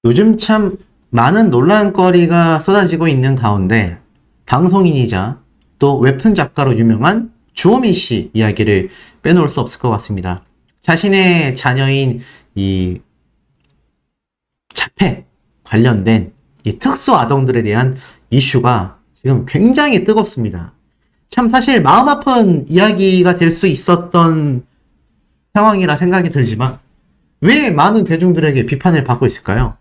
요즘 참 많은 논란거리가 쏟아지고 있는 가운데 방송인이자 또 웹툰 작가로 유명한 주호민 씨 이야기를 빼놓을 수 없을 것 같습니다. 자신의 자녀인 이 자폐 관련된 이 특수 아동들에 대한 이슈가 지금 굉장히 뜨겁습니다. 참 사실 마음 아픈 이야기가 될 수 있었던 상황이라 생각이 들지만 왜 많은 대중들에게 비판을 받고 있을까요?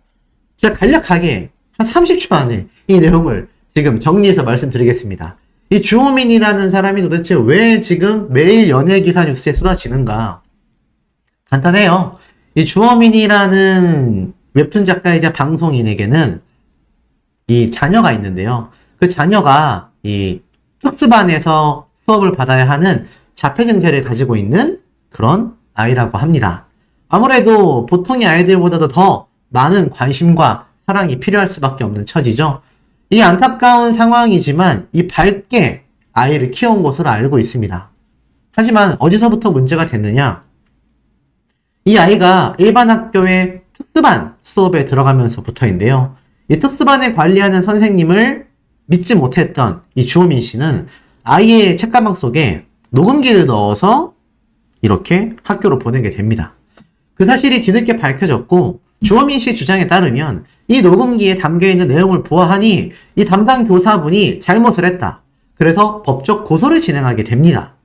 제가 간략하게 한 30초 안에 이 내용을 지금 정리해서 말씀드리겠습니다. 이 주호민이라는 사람이 도대체 왜 지금 매일 연예기사 뉴스에 쏟아지는가? 간단해요. 이 주호민이라는 웹툰 작가이자 방송인에게는 이 자녀가 있는데요. 그 자녀가 이 특수반에서 수업을 받아야 하는 자폐 증세를 가지고 있는 그런 아이라고 합니다. 아무래도 보통의 아이들보다도 더 많은 관심과 사랑이 필요할 수밖에 없는 처지죠. 이 안타까운 상황이지만 이 밝게 아이를 키워온 것으로 알고 있습니다. 하지만 어디서부터 문제가 됐느냐? 이 아이가 일반 학교의 특수반 수업에 들어가면서부터인데요. 이 특수반을 관리하는 선생님을 믿지 못했던 이 주호민 씨는 아이의 책가방 속에 녹음기를 넣어서 이렇게 학교로 보내게 됩니다. 그 사실이 뒤늦게 밝혀졌고 주호민 씨 주장에 따르면 이 녹음기에 담겨있는 내용을 보아하니 이 담당 교사분이 잘못을 했다. 그래서 법적 고소를 진행하게 됩니다.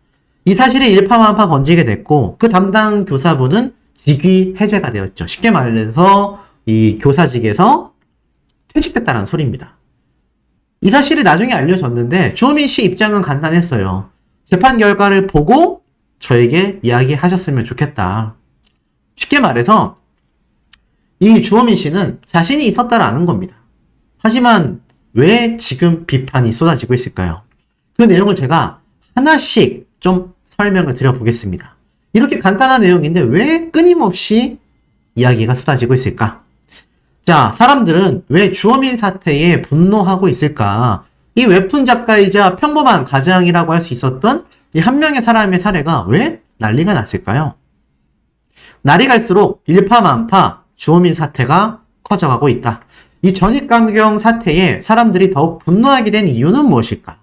이 사실이 일파만파 번지게 됐고 그 담당 교사분은 직위 해제가 되었죠. 쉽게 말해서 이 교사직에서 퇴직됐다는 소리입니다. 이 사실이 나중에 알려졌는데 주호민 씨 입장은 간단했어요. 재판 결과를 보고 저에게 이야기하셨으면 좋겠다. 쉽게 말해서 이 주호민 씨는 자신이 있었다라는 겁니다. 하지만 왜 지금 비판이 쏟아지고 있을까요? 그 내용을 제가 하나씩 좀 설명을 드려보겠습니다. 이렇게 간단한 내용인데 왜 끊임없이 이야기가 쏟아지고 있을까? 자, 사람들은 왜 주호민 사태에 분노하고 있을까? 이 웹툰 작가이자 평범한 가장이라고 할 수 있었던 이 한 명의 사람의 사례가 왜 난리가 났을까요? 날이 갈수록 일파만파 주호민 사태가 커져가고 있다. 이 전입감경 사태에 사람들이 더욱 분노하게 된 이유는 무엇일까?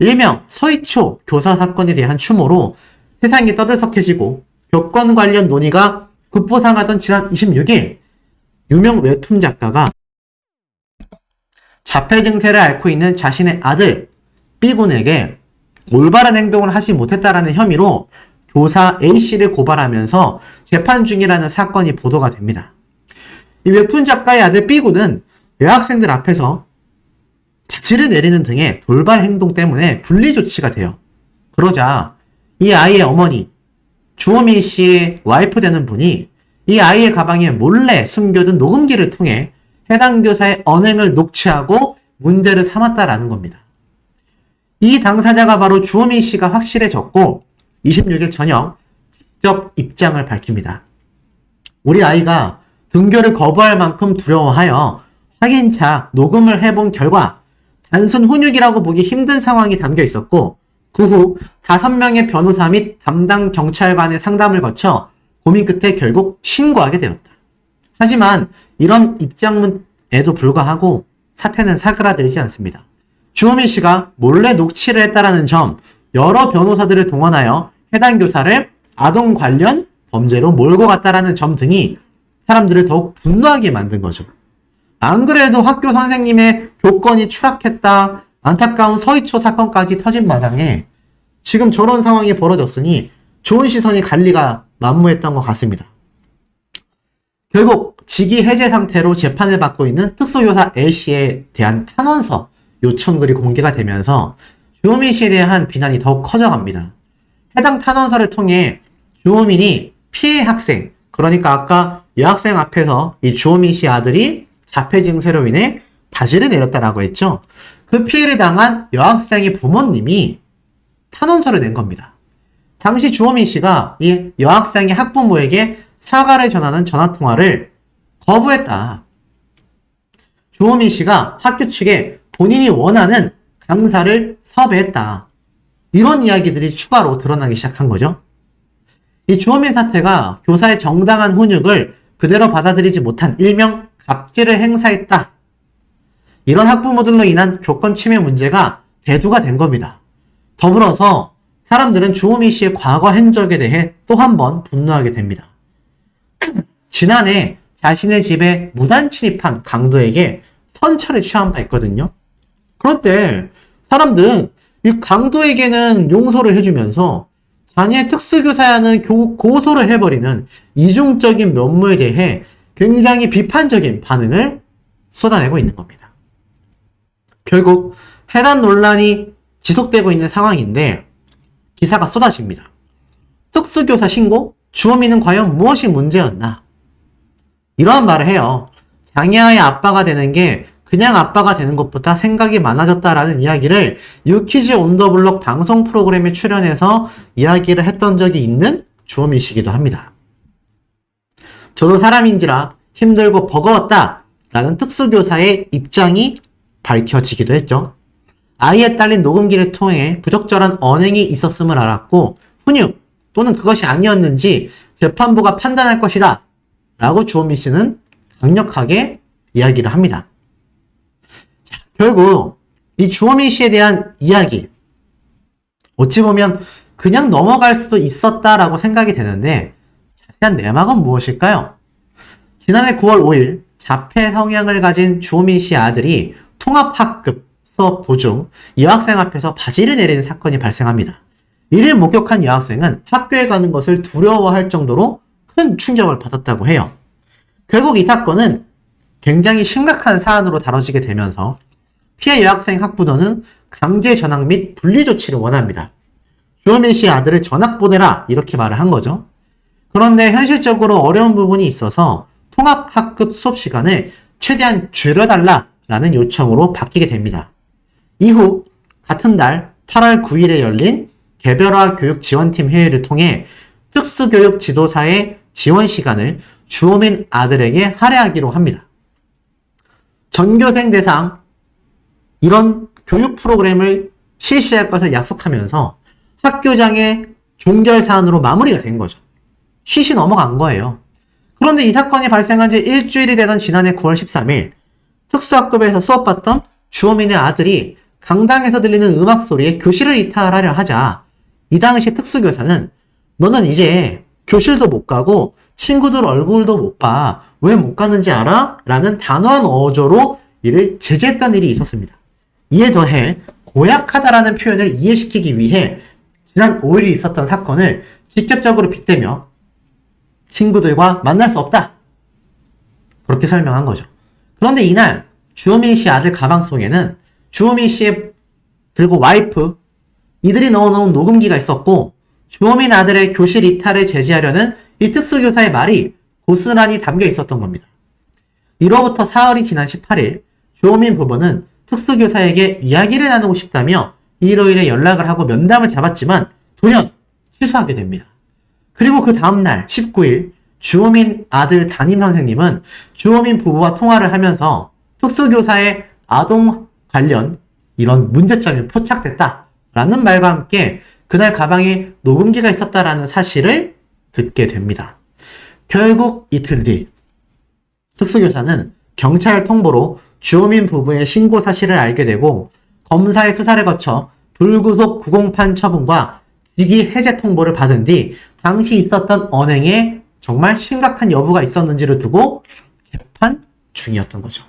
일명 서희초 교사 사건에 대한 추모로 세상이 떠들썩해지고 교권 관련 논의가 급부상하던 지난 26일 유명 웹툰 작가가 자폐 증세를 앓고 있는 자신의 아들 B군에게 올바른 행동을 하지 못했다라는 혐의로 교사 A씨를 고발하면서 재판 중이라는 사건이 보도가 됩니다. 이 웹툰 작가의 아들 B군은 여학생들 앞에서 바지를 내리는 등의 돌발 행동 때문에 분리 조치가 돼요. 그러자 이 아이의 어머니 주호민 씨의 와이프 되는 분이 이 아이의 가방에 몰래 숨겨둔 녹음기를 통해 해당 교사의 언행을 녹취하고 문제를 삼았다라는 겁니다. 이 당사자가 바로 주호민 씨가 확실해졌고 26일 저녁 직접 입장을 밝힙니다. 우리 아이가 등교를 거부할 만큼 두려워하여 확인차 녹음을 해본 결과 단순 훈육이라고 보기 힘든 상황이 담겨 있었고 그 후 5명의 변호사 및 담당 경찰관의 상담을 거쳐 고민 끝에 결국 신고하게 되었다. 하지만 이런 입장문에도 불구하고 사태는 사그라들지 않습니다. 주호민 씨가 몰래 녹취를 했다라는 점, 여러 변호사들을 동원하여 해당 교사를 아동 관련 범죄로 몰고 갔다라는 점 등이 사람들을 더욱 분노하게 만든 거죠. 안 그래도 학교 선생님의 교권이 추락했다, 안타까운 서희초 사건까지 터진 마당에 지금 저런 상황이 벌어졌으니 좋은 시선이 갈 리가 만무했던 것 같습니다. 결국 직위 해제 상태로 재판을 받고 있는 특수교사 A씨에 대한 탄원서 요청글이 공개가 되면서 주호민 씨에 대한 비난이 더욱 커져갑니다. 해당 탄원서를 통해 주호민이 피해 학생, 그러니까 아까 여학생 앞에서 이 주호민 씨 아들이 자폐 증세로 인해 바지를 내렸다라고 했죠. 그 피해를 당한 여학생의 부모님이 탄원서를 낸 겁니다. 당시 주호민 씨가 이 여학생의 학부모에게 사과를 전하는 전화통화를 거부했다. 주호민 씨가 학교 측에 본인이 원하는 강사를 섭외했다. 이런 이야기들이 추가로 드러나기 시작한 거죠. 이 주호민 사태가 교사의 정당한 훈육을 그대로 받아들이지 못한 일명 갑질을 행사했다. 이런 학부모들로 인한 교권 침해 문제가 대두가 된 겁니다. 더불어서 사람들은 주호민 씨의 과거 행적에 대해 또 한 번 분노하게 됩니다. 지난해 자신의 집에 무단 침입한 강도에게 선처를 취한 바 있거든요. 그런데 사람들은 이 강도에게는 용서를 해주면서 자녀의 특수교사야는 고소를 해버리는 이중적인 면모에 대해 굉장히 비판적인 반응을 쏟아내고 있는 겁니다. 결국 해당 논란이 지속되고 있는 상황인데 기사가 쏟아집니다. 특수교사 신고? 주호민은 과연 무엇이 문제였나? 이러한 말을 해요. 장애아의 아빠가 되는 게 그냥 아빠가 되는 것보다 생각이 많아졌다라는 이야기를 유키즈 온 더 블록 방송 프로그램에 출연해서 이야기를 했던 적이 있는 주호민 씨이기도 합니다. 저도 사람인지라 힘들고 버거웠다 라는 특수교사의 입장이 밝혀지기도 했죠. 아이에 딸린 녹음기를 통해 부적절한 언행이 있었음을 알았고 훈육 또는 그것이 아니었는지 재판부가 판단할 것이다 라고 주호민 씨는 강력하게 이야기를 합니다. 결국 이 주호민 씨에 대한 이야기 어찌 보면 그냥 넘어갈 수도 있었다라고 생각이 되는데 자세한 내막은 무엇일까요? 지난해 9월 5일 자폐 성향을 가진 주호민 씨 아들이 통합학급 수업 도중 여학생 앞에서 바지를 내리는 사건이 발생합니다. 이를 목격한 여학생은 학교에 가는 것을 두려워할 정도로 큰 충격을 받았다고 해요. 결국 이 사건은 굉장히 심각한 사안으로 다뤄지게 되면서 피해 여학생 학부모는 강제 전학 및 분리 조치를 원합니다. 주호민 씨의 아들을 전학 보내라 이렇게 말을 한 거죠. 그런데 현실적으로 어려운 부분이 있어서 통합학급 수업 시간을 최대한 줄여달라라는 요청으로 바뀌게 됩니다. 이후 같은 달 8월 9일에 열린 개별화 교육 지원팀 회의를 통해 특수교육 지도사의 지원 시간을 주호민 아들에게 할애하기로 합니다. 전교생 대상 이런 교육 프로그램을 실시할 것을 약속하면서 학교장의 종결 사안으로 마무리가 된 거죠. 쉬시 넘어간 거예요. 그런데 이 사건이 발생한 지 일주일이 되던 지난해 9월 13일 특수학급에서 수업받던 주호민의 아들이 강당에서 들리는 음악 소리에 교실을 이탈하려 하자 이 당시 특수교사는 너는 이제 교실도 못 가고 친구들 얼굴도 못 봐. 왜 못 가는지 알아? 라는 단호한 어조로 이를 제재했던 일이 있었습니다. 이에 더해 고약하다라는 표현을 이해시키기 위해 지난 5일이 있었던 사건을 직접적으로 빗대며 친구들과 만날 수 없다. 그렇게 설명한 거죠. 그런데 이날 주호민 씨 아들 가방 속에는 주호민 씨의 그리고 와이프 이들이 넣어놓은 녹음기가 있었고 주호민 아들의 교실 이탈을 제지하려는 이 특수교사의 말이 고스란히 담겨 있었던 겁니다. 이로부터 사흘이 지난 18일 주호민 부부는 특수교사에게 이야기를 나누고 싶다며 일요일에 연락을 하고 면담을 잡았지만 돌연 취소하게 됩니다. 그리고 그 다음날 19일 주호민 아들 담임 선생님은 주호민 부부와 통화를 하면서 특수교사의 아동 관련 이런 문제점이 포착됐다라는 말과 함께 그날 가방에 녹음기가 있었다라는 사실을 듣게 됩니다. 결국 이틀 뒤 특수교사는 경찰 통보로 주호민 부부의 신고 사실을 알게 되고 검사의 수사를 거쳐 불구속 구공판 처분과 직위 해제 통보를 받은 뒤 당시 있었던 언행에 정말 심각한 여부가 있었는지를 두고 재판 중이었던 거죠.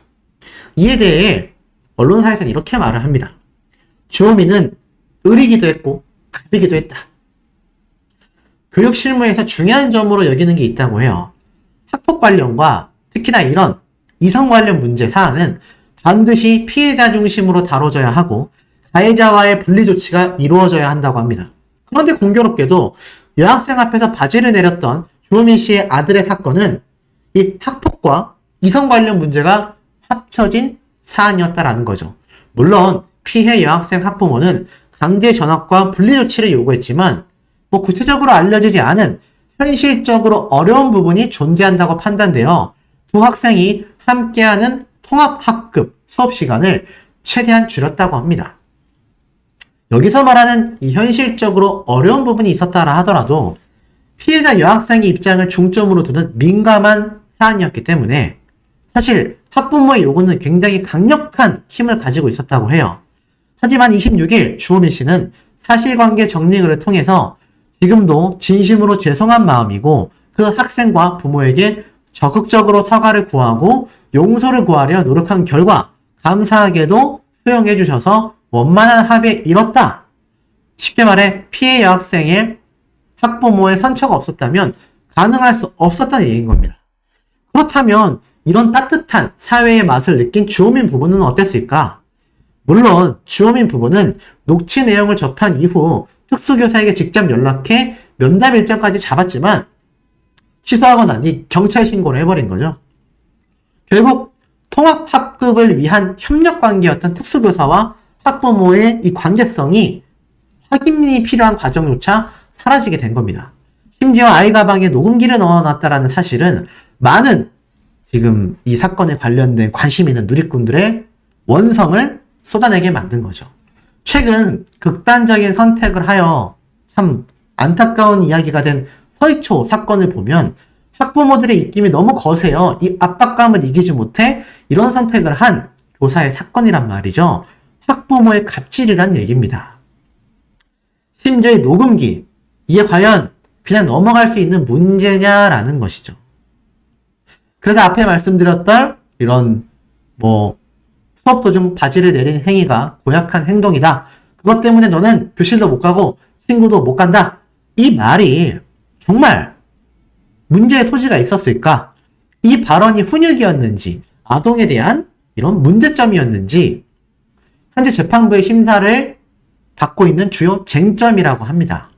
이에 대해 언론사에서는 이렇게 말을 합니다. 주호민은 을이기도 했고 갑이기도 했다. 교육 실무에서 중요한 점으로 여기는 게 있다고 해요. 학폭 관련과 특히나 이런 이성 관련 문제 사안은 반드시 피해자 중심으로 다뤄져야 하고 가해자와의 분리 조치가 이루어져야 한다고 합니다. 그런데 공교롭게도 여학생 앞에서 바지를 내렸던 주호민 씨의 아들의 사건은 이 학폭과 이성 관련 문제가 합쳐진 사안이었다라는 거죠. 물론 피해 여학생 학부모는 강제 전학과 분리 조치를 요구했지만 구체적으로 알려지지 않은 현실적으로 어려운 부분이 존재한다고 판단되어 두 학생이 함께하는 통합학급 수업 시간을 최대한 줄였다고 합니다. 여기서 말하는 이 현실적으로 어려운 부분이 있었다라 하더라도 피해자 여학생의 입장을 중점으로 두는 민감한 사안이었기 때문에 사실 학부모의 요구는 굉장히 강력한 힘을 가지고 있었다고 해요. 하지만 26일 주호민 씨는 사실관계 정리를 통해서 지금도 진심으로 죄송한 마음이고 그 학생과 부모에게 적극적으로 사과를 구하고 용서를 구하려 노력한 결과 감사하게도 수용해 주셔서 원만한 합의에 이뤘다. 쉽게 말해 피해 여학생의 학부모의 선처가 없었다면 가능할 수 없었다는 얘기인 겁니다. 그렇다면 이런 따뜻한 사회의 맛을 느낀 주호민 부부는 어땠을까? 물론 주호민 부부는 녹취 내용을 접한 이후 특수교사에게 직접 연락해 면담 일정까지 잡았지만 취소하고 나니 경찰 신고를 해버린 거죠. 결국 통합 합급을 위한 협력 관계였던 특수교사와 학부모의 이 관계성이 확인이 필요한 과정조차 사라지게 된 겁니다. 심지어 아이 가방에 녹음기를 넣어놨다라는 사실은 많은 지금 이 사건에 관련된 관심 있는 누리꾼들의 원성을 쏟아내게 만든 거죠. 최근 극단적인 선택을 하여 참 안타까운 이야기가 된 서희초 사건을 보면 학부모들의 입김이 너무 거세요. 이 압박감을 이기지 못해 이런 선택을 한 교사의 사건이란 말이죠. 학부모의 갑질이란 얘기입니다. 심지어 이 녹음기, 이게 과연 그냥 넘어갈 수 있는 문제냐라는 것이죠. 그래서 앞에 말씀드렸던 이런 수업 도중 바지를 내린 행위가 고약한 행동이다. 그것 때문에 너는 교실도 못 가고 친구도 못 간다. 이 말이 정말 문제의 소지가 있었을까? 이 발언이 훈육이었는지 아동에 대한 이런 문제점이었는지 현재 재판부의 심사를 받고 있는 주요 쟁점이라고 합니다.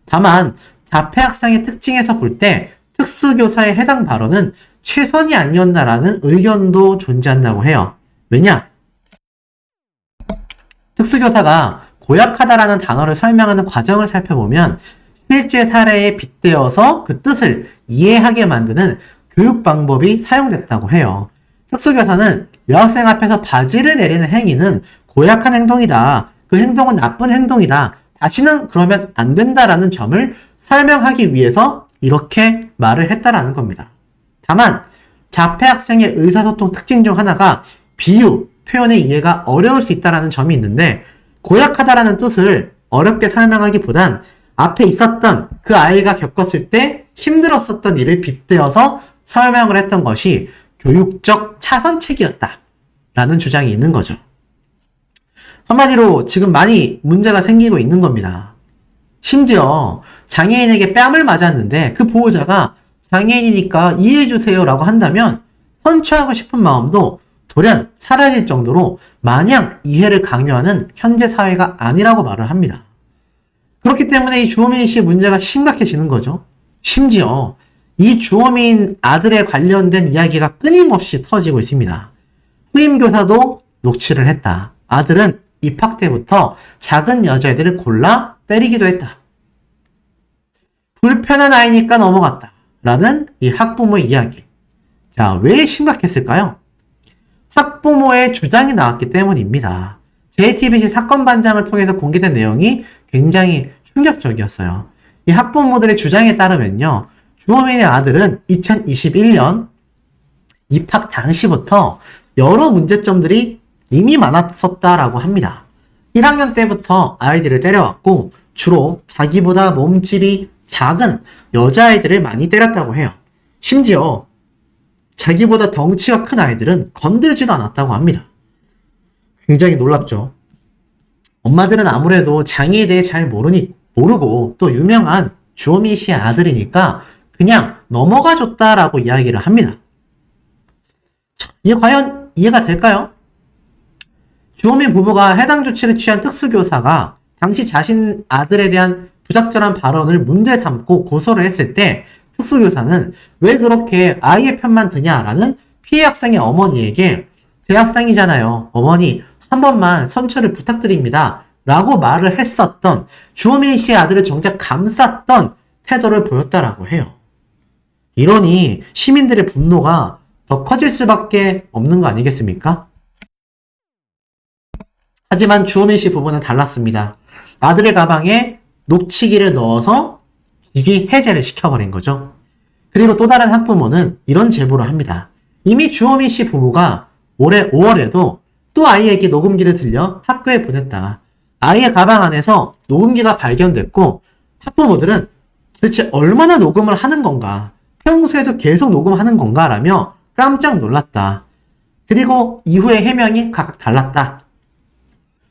다만 자폐 학생의 특징에서 볼 때 특수교사의 해당 발언은 최선이 아니었나라는 의견도 존재한다고 해요. 왜냐? 특수교사가 고약하다라는 단어를 설명하는 과정을 살펴보면 실제 사례에 빗대어서 그 뜻을 이해하게 만드는 교육 방법이 사용됐다고 해요. 특수교사는 여학생 앞에서 바지를 내리는 행위는 고약한 행동이다. 그 행동은 나쁜 행동이다. 다시는 그러면 안 된다라는 점을 설명하기 위해서 이렇게 말을 했다라는 겁니다. 다만 자폐 학생의 의사소통 특징 중 하나가 비유, 표현의 이해가 어려울 수 있다는 점이 있는데 고약하다라는 뜻을 어렵게 설명하기보단 앞에 있었던 그 아이가 겪었을 때 힘들었었던 일을 빗대어서 설명을 했던 것이 교육적 차선책이었다라는 주장이 있는 거죠. 한마디로 지금 많이 문제가 생기고 있는 겁니다. 심지어 장애인에게 뺨을 맞았는데 그 보호자가 장애인이니까 이해해주세요 라고 한다면 선처하고 싶은 마음도 돌연 사라질 정도로 마냥 이해를 강요하는 현재 사회가 아니라고 말을 합니다. 그렇기 때문에 이 주호민 씨의 문제가 심각해지는 거죠. 심지어 이 주호민 아들에 관련된 이야기가 끊임없이 터지고 있습니다. 후임교사도 녹취를 했다. 아들은 입학 때부터 작은 여자애들을 골라 때리기도 했다. 불편한 아이니까 넘어갔다. 라는 이 학부모의 이야기. 자, 왜 심각했을까요? 학부모의 주장이 나왔기 때문입니다. JTBC 사건 반장을 통해서 공개된 내용이 굉장히 충격적이었어요. 이 학부모들의 주장에 따르면요. 주호민의 아들은 2021년 입학 당시부터 여러 문제점들이 이미 많았었다라고 합니다. 1학년 때부터 아이들을 때려왔고 주로 자기보다 몸집이 작은 여자아이들을 많이 때렸다고 해요. 심지어 자기보다 덩치가 큰 아이들은 건들지도 않았다고 합니다. 굉장히 놀랍죠. 엄마들은 아무래도 장애에 대해 잘 모르고 또 유명한 주호민 씨의 아들이니까 그냥 넘어가줬다라고 이야기를 합니다. 자, 이게 과연 이해가 될까요? 주호민 부부가 해당 조치를 취한 특수교사가 당시 자신 아들에 대한 부적절한 발언을 문제 삼고 고소를 했을 때 특수교사는 왜 그렇게 아이의 편만 드냐라는 피해 학생의 어머니에게 제 학생이잖아요. 어머니 한 번만 선처를 부탁드립니다. 라고 말을 했었던 주호민 씨의 아들을 정작 감쌌던 태도를 보였다라고 해요. 이러니 시민들의 분노가 더 커질 수밖에 없는 거 아니겠습니까? 하지만 주호민 씨 부부는 달랐습니다. 아들의 가방에 녹취기를 넣어서 기기 해제를 시켜버린 거죠. 그리고 또 다른 학부모는 이런 제보를 합니다. 이미 주호민 씨 부부가 올해 5월에도 또 아이에게 녹음기를 들려 학교에 보냈다. 아이의 가방 안에서 녹음기가 발견됐고 학부모들은 도대체 얼마나 녹음을 하는 건가, 평소에도 계속 녹음하는 건가 라며 깜짝 놀랐다. 그리고 이후의 해명이 각각 달랐다.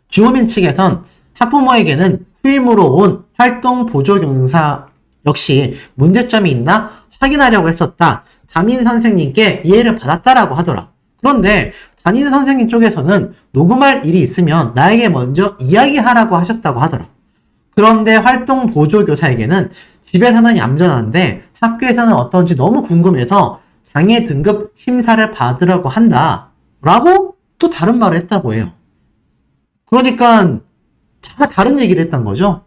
주호민 측에선 학부모에게는 후임으로 온 활동 보조 교사 역시 문제점이 있나 확인하려고 했었다. 담임 선생님께 이해를 받았다라고 하더라. 그런데 담임 선생님 쪽에서는 녹음할 일이 있으면 나에게 먼저 이야기하라고 하셨다고 하더라. 그런데 활동 보조 교사에게는 집에서는 얌전한데 학교에서는 어떤지 너무 궁금해서 장애 등급 심사를 받으려고 한다. 라고 또 다른 말을 했다고 해요. 그러니까 다 다른 얘기를 했던 거죠.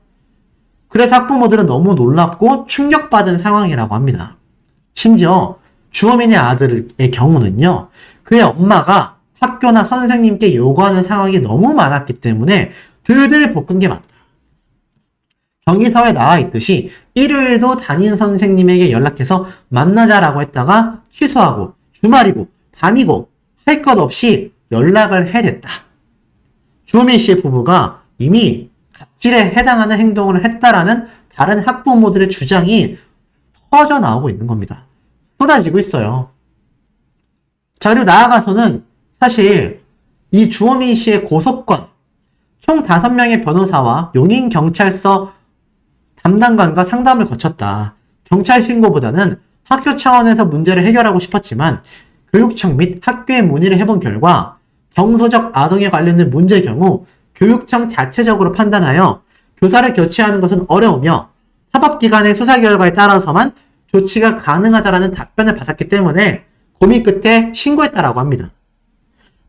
그래서 학부모들은 너무 놀랍고 충격받은 상황이라고 합니다. 심지어 주호민의 아들의 경우는요, 그의 엄마가 학교나 선생님께 요구하는 상황이 너무 많았기 때문에 들들 볶은 게 맞다. 경위서에 나와 있듯이 일요일도 담임 선생님에게 연락해서 만나자라고 했다가 취소하고 주말이고 밤이고 할 것 없이 연락을 해댔다. 주호민 씨의 부부가 이미 갑질에 해당하는 행동을 했다라는 다른 학부모들의 주장이 터져 나오고 있는 겁니다. 쏟아지고 있어요. 자, 그리고 나아가서는 사실 이 주호민 씨의 고소권, 총 5명의 변호사와 용인경찰서 담당관과 상담을 거쳤다. 경찰 신고보다는 학교 차원에서 문제를 해결하고 싶었지만 교육청 및 학교에 문의를 해본 결과 정서적 아동에 관련된 문제의 경우 교육청 자체적으로 판단하여 교사를 교체하는 것은 어려우며 사법기관의 수사 결과에 따라서만 조치가 가능하다라는 답변을 받았기 때문에 고민 끝에 신고했다라고 합니다.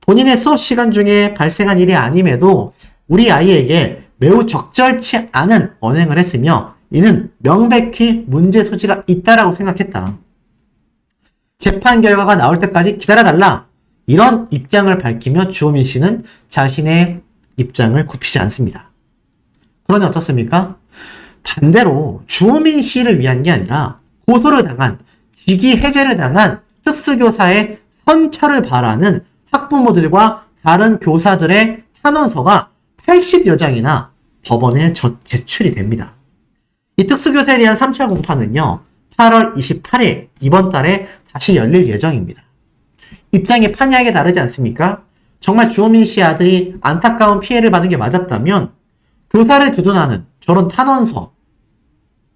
본인의 수업 시간 중에 발생한 일이 아님에도 우리 아이에게 매우 적절치 않은 언행을 했으며 이는 명백히 문제 소지가 있다라고 생각했다. 재판 결과가 나올 때까지 기다려달라. 이런 입장을 밝히며 주호민 씨는 자신의 입장을 굽히지 않습니다. 그러니 어떻습니까? 반대로 주호민 씨를 위한 게 아니라 고소를 당한, 직위 해제를 당한 특수교사의 선처를 바라는 학부모들과 다른 교사들의 탄원서가 80여 장이나 법원에 제출이 됩니다. 이 특수교사에 대한 3차 공판은요, 8월 28일 이번 달에 다시 열릴 예정입니다. 입장이 판이하게 다르지 않습니까? 정말 주호민 씨 아들이 안타까운 피해를 받은 게 맞았다면 교사를 두둔하는 저런 탄원서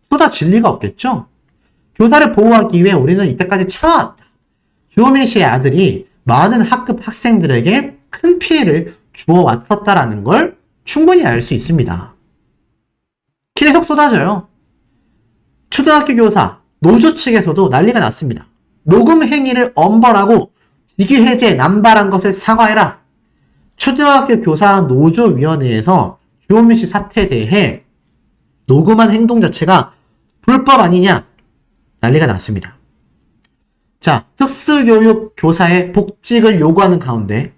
쏟아질 리가 없겠죠? 교사를 보호하기 위해 우리는 이때까지 참아왔다. 주호민 씨의 아들이 많은 학급 학생들에게 큰 피해를 주어왔었다라는 걸 충분히 알 수 있습니다. 계속 쏟아져요. 초등학교 교사, 노조 측에서도 난리가 났습니다. 녹음 행위를 엄벌하고 직위 해제, 남발한 것을 사과해라. 초등학교 교사 노조위원회에서 주호민 씨 사태에 대해 녹음한 행동 자체가 불법 아니냐 난리가 났습니다. 자, 특수교육 교사의 복직을 요구하는 가운데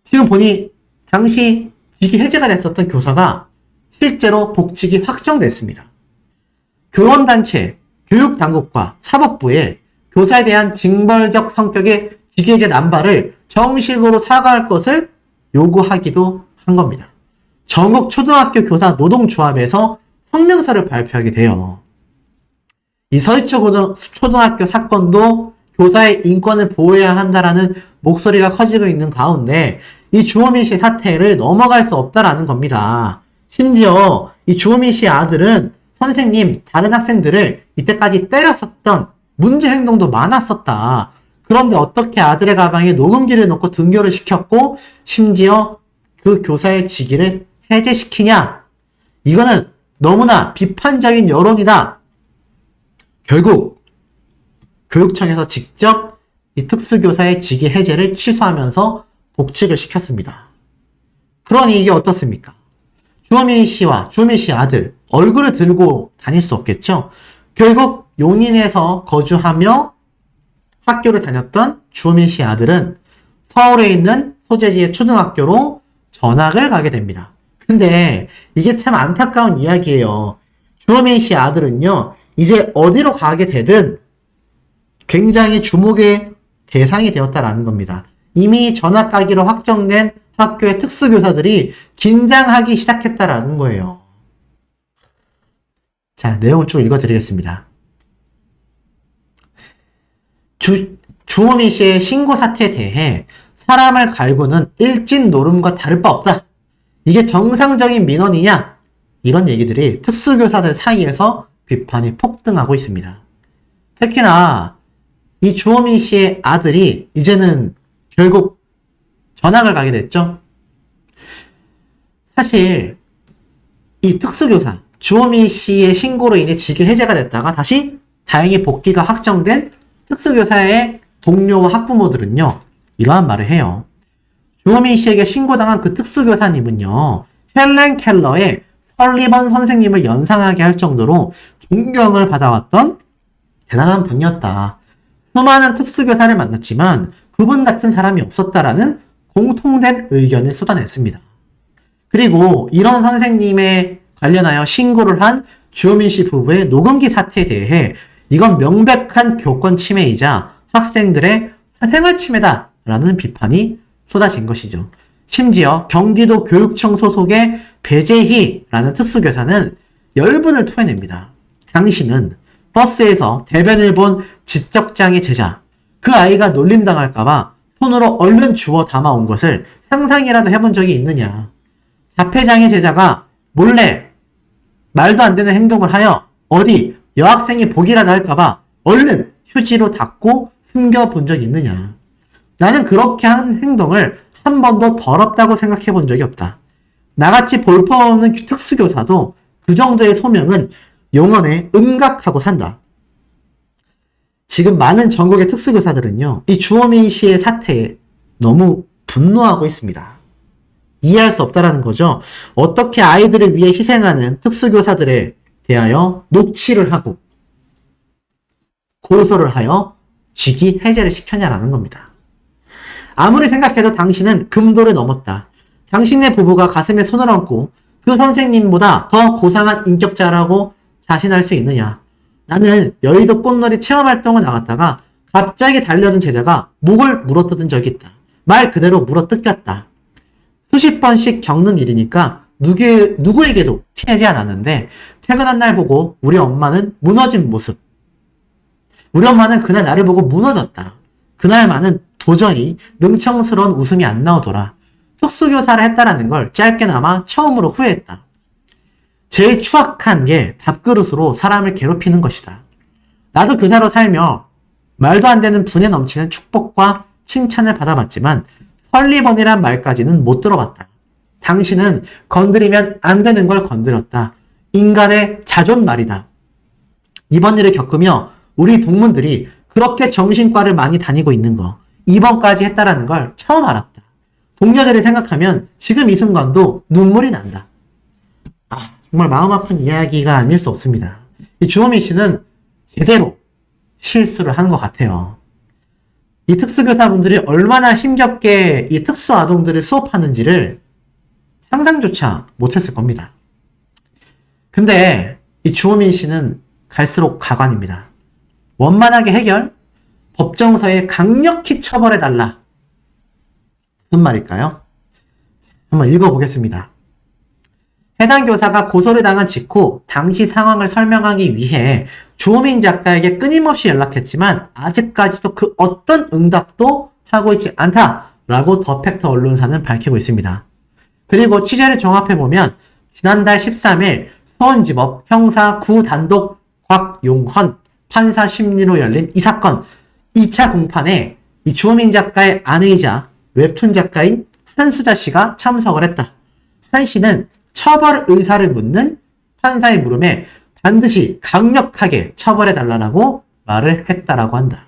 지금 보니 당시 직위 해제가 됐었던 교사가 실제로 복직이 확정됐습니다. 교원단체, 교육당국과 사법부에 교사에 대한 징벌적 성격의 직위 해제 남발을 정식으로 사과할 것을 요구하기도 한 겁니다. 전국 초등학교 교사 노동조합에서 성명서를 발표하게 돼요. 이 서희초 초등학교 사건도 교사의 인권을 보호해야 한다라는 목소리가 커지고 있는 가운데 이 주호민 씨의 사태를 넘어갈 수 없다라는 겁니다. 심지어 이 주호민 씨의 아들은 선생님, 다른 학생들을 이때까지 때렸었던 문제 행동도 많았었다. 그런데 어떻게 아들의 가방에 녹음기를 넣고 등교를 시켰고 심지어 그 교사의 직위를 해제시키냐? 이거는 너무나 비판적인 여론이다. 결국 교육청에서 직접 이 특수교사의 직위 해제를 취소하면서 복직을 시켰습니다. 그러니 이게 어떻습니까? 주호민 씨와 주호민 씨 아들 얼굴을 들고 다닐 수 없겠죠? 결국 용인에서 거주하며 학교를 다녔던 주호민 씨 아들은 서울에 있는 소재지의 초등학교로 전학을 가게 됩니다. 근데 이게 참 안타까운 이야기예요. 주호민 씨 아들은요, 이제 어디로 가게 되든 굉장히 주목의 대상이 되었다라는 겁니다. 이미 전학 가기로 확정된 학교의 특수교사들이 긴장하기 시작했다라는 거예요. 자, 내용을 쭉 읽어드리겠습니다. 주호민 씨의 신고 사태에 대해 사람을 갈구는 일진 노름과 다를 바 없다. 이게 정상적인 민원이냐? 이런 얘기들이 특수교사들 사이에서 비판이 폭등하고 있습니다. 특히나 이 주호민 씨의 아들이 이제는 결국 전학을 가게 됐죠. 사실 이 특수교사 주호민 씨의 신고로 인해 직위 해제가 됐다가 다시 다행히 복귀가 확정된 특수교사의 동료와 학부모들은요, 이러한 말을 해요. 주호민 씨에게 신고당한 그 특수교사님은요, 헬렌 켈러의 설리번 선생님을 연상하게 할 정도로 존경을 받아왔던 대단한 분이었다. 수많은 특수교사를 만났지만 그분 같은 사람이 없었다라는 공통된 의견을 쏟아냈습니다. 그리고 이런 선생님에 관련하여 신고를 한 주호민 씨 부부의 녹음기 사태에 대해 이건 명백한 교권 침해이자 학생들의 생활 침해다라는 비판이 쏟아진 것이죠. 심지어 경기도 교육청 소속의 배재희라는 특수교사는 열분을 토해냅니다. 당신은 버스에서 대변을 본 지적장애 제자, 그 아이가 놀림당할까봐 손으로 얼른 주워 담아온 것을 상상이라도 해본 적이 있느냐. 자폐장애 제자가 몰래 말도 안 되는 행동을 하여 어디 여학생이 보기라도 할까봐 얼른 휴지로 닦고 숨겨본 적이 있느냐. 나는 그렇게 한 행동을 한 번도 더럽다고 생각해 본 적이 없다. 나같이 볼품없는 특수교사도 그 정도의 소명은 용언에 음각하고 산다. 지금 많은 전국의 특수교사들은요, 이 주호민 씨의 사태에 너무 분노하고 있습니다. 이해할 수 없다라는 거죠. 어떻게 아이들을 위해 희생하는 특수교사들에 대하여 녹취를 하고 고소를 하여 직위 해제를 시켰냐라는 겁니다. 아무리 생각해도 당신은 금도를 넘었다. 당신의 부부가 가슴에 손을 얹고 그 선생님보다 더 고상한 인격자라고 자신할 수 있느냐. 나는 여의도 꽃놀이 체험활동을 나갔다가 갑자기 달려든 제자가 목을 물어뜯은 적이 있다. 말 그대로 물어뜯겼다. 수십 번씩 겪는 일이니까 누구에게도 티내지 않았는데 퇴근한 날 보고 우리 엄마는 무너진 모습. 우리 엄마는 그날 나를 보고 무너졌다. 그날만은 도저히 능청스러운 웃음이 안 나오더라. 특수교사를 했다라는 걸 짧게나마 처음으로 후회했다. 제일 추악한 게 밥그릇으로 사람을 괴롭히는 것이다. 나도 교사로 살며 말도 안 되는 분에 넘치는 축복과 칭찬을 받아봤지만 설리번이란 말까지는 못 들어봤다. 당신은 건드리면 안 되는 걸 건드렸다. 인간의 자존말이다. 이번 일을 겪으며 우리 동문들이 그렇게 정신과를 많이 다니고 있는 거, 입원까지 했다라는 걸 처음 알았다. 동료들을 생각하면 지금 이 순간도 눈물이 난다. 정말 마음 아픈 이야기가 아닐 수 없습니다. 이 주호민 씨는 제대로 실수를 한 것 같아요. 이 특수교사분들이 얼마나 힘겹게 이 특수아동들을 수업하는지를 상상조차 못했을 겁니다. 근데 이 주호민 씨는 갈수록 가관입니다. 원만하게 해결, 법정서에 강력히 처벌해달라. 무슨 말일까요? 한번 읽어보겠습니다. 해당 교사가 고소를 당한 직후 당시 상황을 설명하기 위해 주호민 작가에게 끊임없이 연락했지만 아직까지도 그 어떤 응답도 하고 있지 않다라고 더팩트 언론사는 밝히고 있습니다. 그리고 취재를 종합해보면 지난달 13일 수원지법 형사 9단독 곽용헌 판사 심리로 열린 이 사건 2차 공판에 이 주호민 작가의 아내이자 웹툰 작가인 한수자 씨가 참석을 했다. 한 씨는 처벌 의사를 묻는 판사의 물음에 반드시 강력하게 처벌해달라고 말을 했다라고 한다.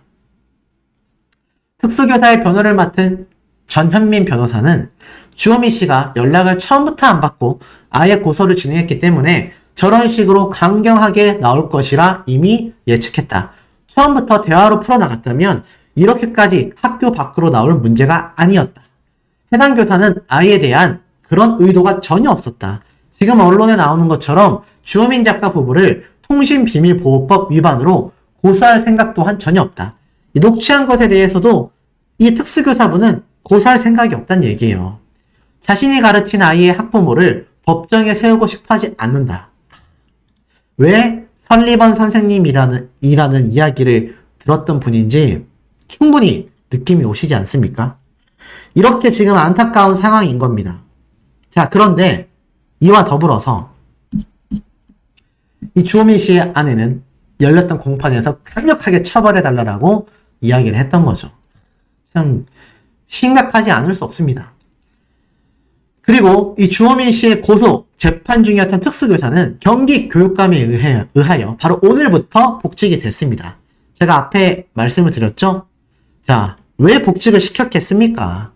특수교사의 변호를 맡은 전현민 변호사는 주호민 씨가 연락을 처음부터 안 받고 아예 고소를 진행했기 때문에 저런 식으로 강경하게 나올 것이라 이미 예측했다. 처음부터 대화로 풀어나갔다면 이렇게까지 학교 밖으로 나올 문제가 아니었다. 해당 교사는 아이에 대한 그런 의도가 전혀 없었다. 지금 언론에 나오는 것처럼 주호민 작가 부부를 통신비밀보호법 위반으로 고소할 생각 또한 전혀 없다. 이 녹취한 것에 대해서도 이 특수교사부는 고소할 생각이 없다는 얘기예요. 자신이 가르친 아이의 학부모를 법정에 세우고 싶어 하지 않는다. 왜 설리번 선생님이라는 이야기를 들었던 분인지 충분히 느낌이 오시지 않습니까? 이렇게 지금 안타까운 상황인 겁니다. 자, 그런데 이와 더불어서 이 주호민 씨의 아내는 열렸던 공판에서 강력하게 처벌해달라고 이야기를 했던 거죠. 참 심각하지 않을 수 없습니다. 그리고 이 주호민 씨의 고소 재판 중이었던 특수교사는 경기교육감에 의하여 바로 오늘부터 복직이 됐습니다. 제가 앞에 말씀을 드렸죠? 자, 왜 복직을 시켰겠습니까?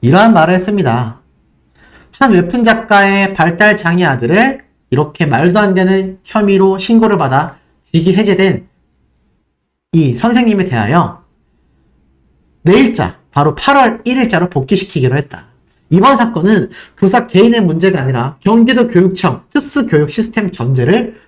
이러한 말을 했습니다. 한 웹툰 작가의 발달 장애 아들을 이렇게 말도 안 되는 혐의로 신고를 받아 직위 해제된 이 선생님에 대하여 내일자, 바로 8월 1일자로 복귀시키기로 했다. 이번 사건은 교사 개인의 문제가 아니라 경기도 교육청 특수교육 시스템 전체를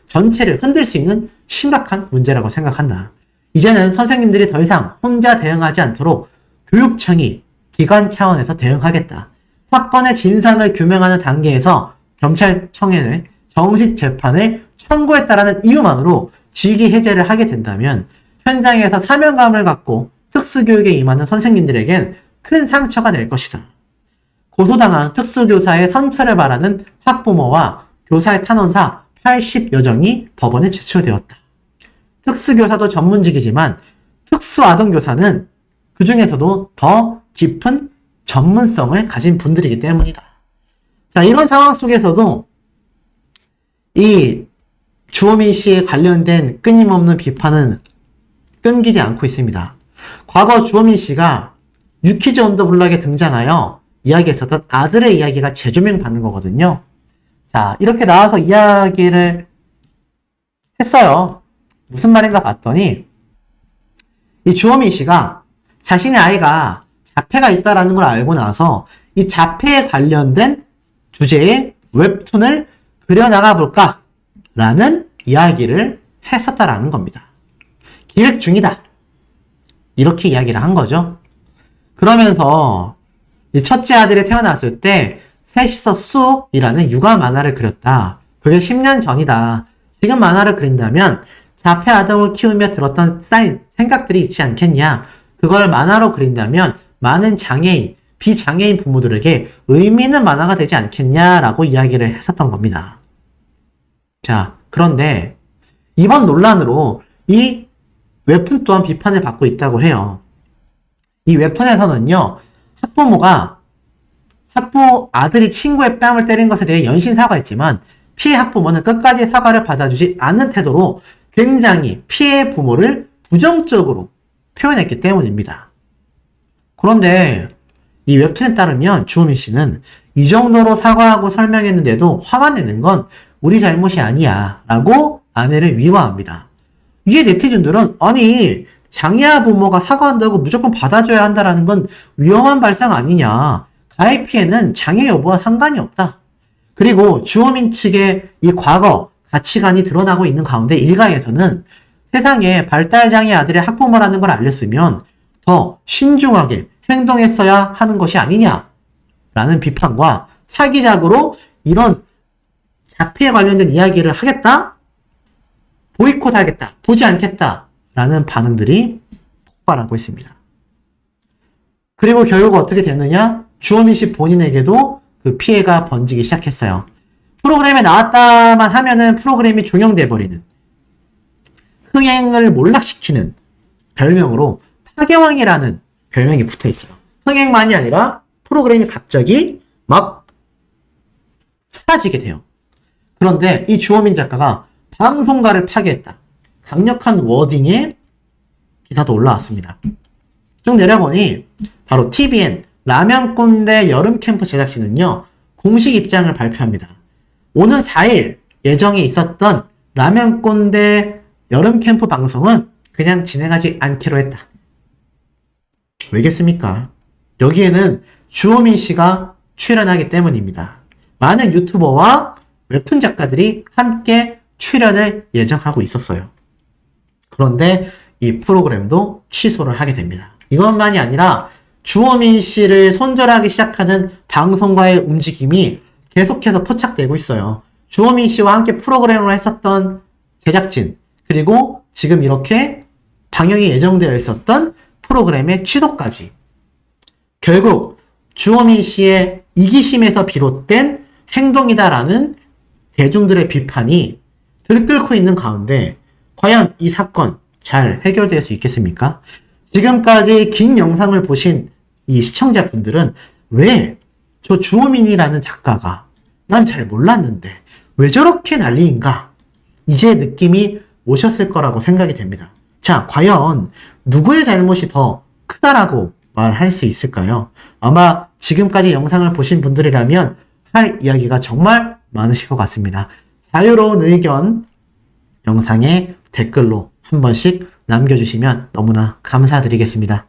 흔들 수 있는 심각한 문제라고 생각한다. 이제는 선생님들이 더 이상 혼자 대응하지 않도록 교육청이 기관 차원에서 대응하겠다. 사건의 진상을 규명하는 단계에서 경찰청에 정식 재판을 청구했다라는 이유만으로 직위 해제를 하게 된다면 현장에서 사명감을 갖고 특수교육에 임하는 선생님들에겐 큰 상처가 될 것이다. 고소당한 특수교사의 선처를 바라는 학부모와 교사의 탄원사 80여 정이 법원에 제출되었다. 특수교사도 전문직이지만 특수아동교사는 그 중에서도 더 깊은 전문성을 가진 분들이기 때문이다. 자, 이런 상황 속에서도 이 주호민 씨에 관련된 끊임없는 비판은 끊기지 않고 있습니다. 과거 주호민 씨가 유퀴즈 온 더 블락에 등장하여 이야기했었던 아들의 이야기가 재조명 받는 거거든요. 자, 이렇게 나와서 이야기를 했어요. 무슨 말인가 봤더니 이 주호민 씨가 자신의 아이가 자폐가 있다라는 걸 알고 나서 이 자폐에 관련된 주제의 웹툰을 그려나가 볼까? 라는 이야기를 했었다라는 겁니다. 기획 중이다. 이렇게 이야기를 한 거죠. 그러면서 이 첫째 아들이 태어났을 때 셋이서 쑥이라는 육아 만화를 그렸다. 그게 10년 전이다. 지금 만화를 그린다면 자폐 아동을 키우며 들었던 생각들이 있지 않겠냐. 그걸 만화로 그린다면 많은 장애인, 비장애인 부모들에게 의미 있는 만화가 되지 않겠냐라고 이야기를 했었던 겁니다. 자, 그런데 이번 논란으로 이 웹툰 또한 비판을 받고 있다고 해요. 이 웹툰에서는요, 아들이 친구의 뺨을 때린 것에 대해 연신 사과했지만 피해 학부모는 끝까지 사과를 받아주지 않는 태도로 굉장히 피해 부모를 부정적으로 표현했기 때문입니다. 그런데 이 웹툰에 따르면 주호민 씨는 이 정도로 사과하고 설명했는데도 화만 내는 건 우리 잘못이 아니야 라고 아내를 위로합니다. 이에 네티즌들은 아니 장애아 부모가 사과한다고 무조건 받아줘야 한다라는 건 위험한 발상 아니냐. 가해 피해는 장애 여부와 상관이 없다. 그리고 주호민 측의 이 과거 가치관이 드러나고 있는 가운데 일각에서는 세상에 발달장애 아들의 학부모라는 걸 알렸으면 더 신중하게 행동했어야 하는 것이 아니냐라는 비판과 차기작으로 이런 자폐에 관련된 이야기를 하겠다? 보이콧하겠다, 보지 않겠다라는 반응들이 폭발하고 있습니다. 그리고 결국 어떻게 됐느냐? 주호민 씨 본인에게도 그 피해가 번지기 시작했어요. 프로그램에 나왔다만 하면은 프로그램이 종영돼 버리는, 흥행을 몰락시키는 별명으로 파경왕이라는 별명이 붙어 있어요. 흥행만이 아니라 프로그램이 갑자기 막 사라지게 돼요. 그런데 이 주호민 작가가 방송가를 파괴했다. 강력한 워딩의 기사도 올라왔습니다. 쭉 내려보니 바로 TVN 라면 꼰대 여름 캠프 제작진은요, 공식 입장을 발표합니다. 오는 4일 예정에 있었던 라면 꼰대 여름 캠프 방송은 그냥 진행하지 않기로 했다. 왜겠습니까? 여기에는 주호민 씨가 출연하기 때문입니다. 많은 유튜버와 웹툰 작가들이 함께 출연을 예정하고 있었어요. 그런데 이 프로그램도 취소를 하게 됩니다. 이것만이 아니라 주호민 씨를 손절하기 시작하는 방송가의 움직임이 계속해서 포착되고 있어요. 주호민 씨와 함께 프로그램을 했었던 제작진, 그리고 지금 이렇게 방영이 예정되어 있었던 프로그램의 취소까지. 결국 주호민 씨의 이기심에서 비롯된 행동이다라는 대중들의 비판이 들끓고 있는 가운데 과연 이 사건 잘 해결될 수 있겠습니까? 지금까지 긴 영상을 보신 이 시청자분들은 왜 저 주호민이라는 작가가 난 잘 몰랐는데 왜 저렇게 난리인가? 이제 느낌이 오셨을 거라고 생각이 됩니다. 자, 과연 누구의 잘못이 더 크다라고 말할 수 있을까요? 아마 지금까지 영상을 보신 분들이라면 할 이야기가 정말 많으실 것 같습니다. 자유로운 의견 영상에 댓글로 한 번씩 남겨주시면 너무나 감사드리겠습니다.